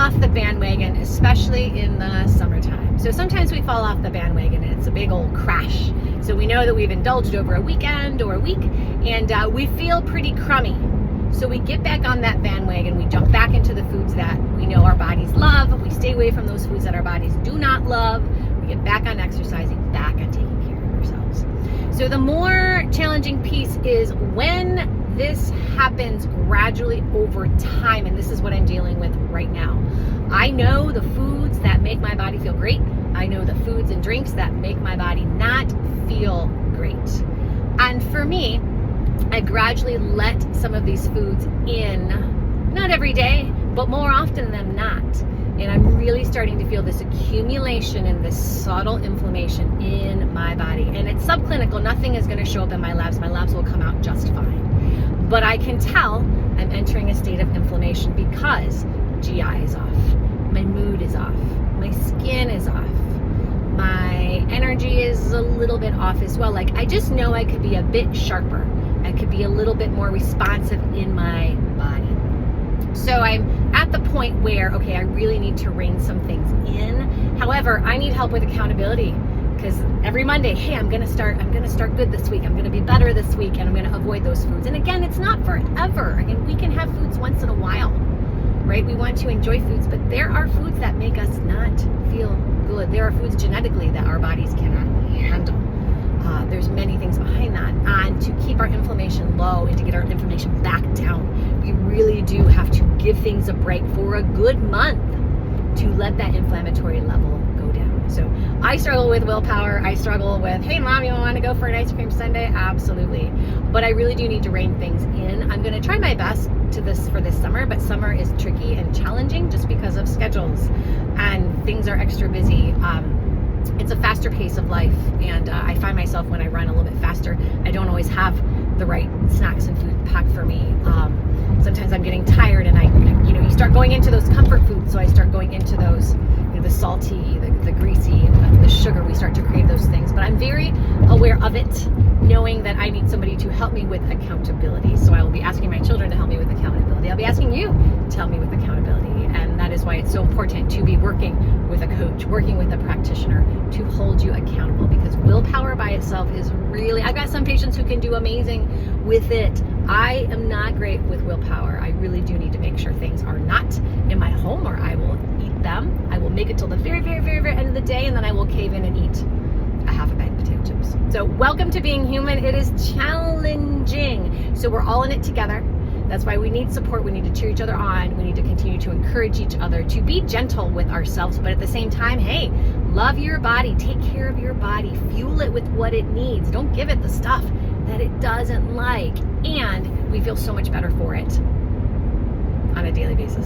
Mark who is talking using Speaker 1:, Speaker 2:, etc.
Speaker 1: off the bandwagon, especially in the summertime. So sometimes we fall off the bandwagon and it's a big old crash. So we know that we've indulged over a weekend or a week, and we feel pretty crummy. So we get back on that bandwagon, we jump back into the foods that we know our bodies love, we stay away from those foods that our bodies do not love, we get back on exercising, back on taking care of ourselves. So the more challenging piece is when this happens gradually over time, and this is what I'm dealing with right now. I know the foods that make my body feel great. I know the foods and drinks that make my body not feel great. And for me, I gradually let some of these foods in, not every day, but more often than not. And I'm really starting to feel this accumulation and this subtle inflammation in my body. And it's subclinical. Nothing is going to show up in my labs. My labs will come out just fine. But I can tell I'm entering a state of inflammation because GI is off. My mood is off. My skin is off. My energy is a little bit off as well. Like, I just know I could be a bit sharper. I could be a little bit more responsive in my body. So I'm at the point where, okay, I really need to rein some things in. However, I need help with accountability, because every Monday, hey, I'm gonna start good this week. I'm gonna be better this week, and I'm gonna avoid those foods. And again, it's not forever. Again, we can have foods once in a while, right? We want to enjoy foods, but there are foods that make us not feel good. There are foods genetically that our bodies cannot handle. There's many things behind that. And to keep our inflammation low and to get our inflammation back down, we really do have to give things a break for a good month to let that inflammatory level go down. So I struggle with willpower. I struggle with, hey mom, you want to go for an ice cream sundae? Absolutely. But I really do need to rein things in. I'm going to try my best for this summer, but summer is tricky and challenging just because of schedules and things are extra busy. It's a faster pace of life, and I find myself when I run a little bit faster, I don't always have the right snacks and food packed for me. Sometimes I'm getting tired, and you start going into those comfort foods. So I start going into those, the salty, the greasy, the sugar. We start to crave those things. But I'm very aware of it, knowing that I need somebody to help me with accountability. So I will be asking my children to help me with accountability. I'll be asking you to help me with accountability. And that is why it's so important to be working with a coach, working with a practitioner to hold you accountable, because willpower by itself is really, I've got some patients who can do amazing with it. I am not great with willpower. I really do need to make sure things are not in my home, or I will eat them. I will make it till the very, very, very, very end of the day, and then I will cave in and eat a half a bag of potato chips. So welcome to being human. It is challenging. So we're all in it together. That's why we need support. We need to cheer each other on. We need to continue to encourage each other to be gentle with ourselves, but at the same time, hey, love your body, take care of your body, fuel it with what it needs. Don't give it the stuff that it doesn't like. And we feel so much better for it on a daily basis.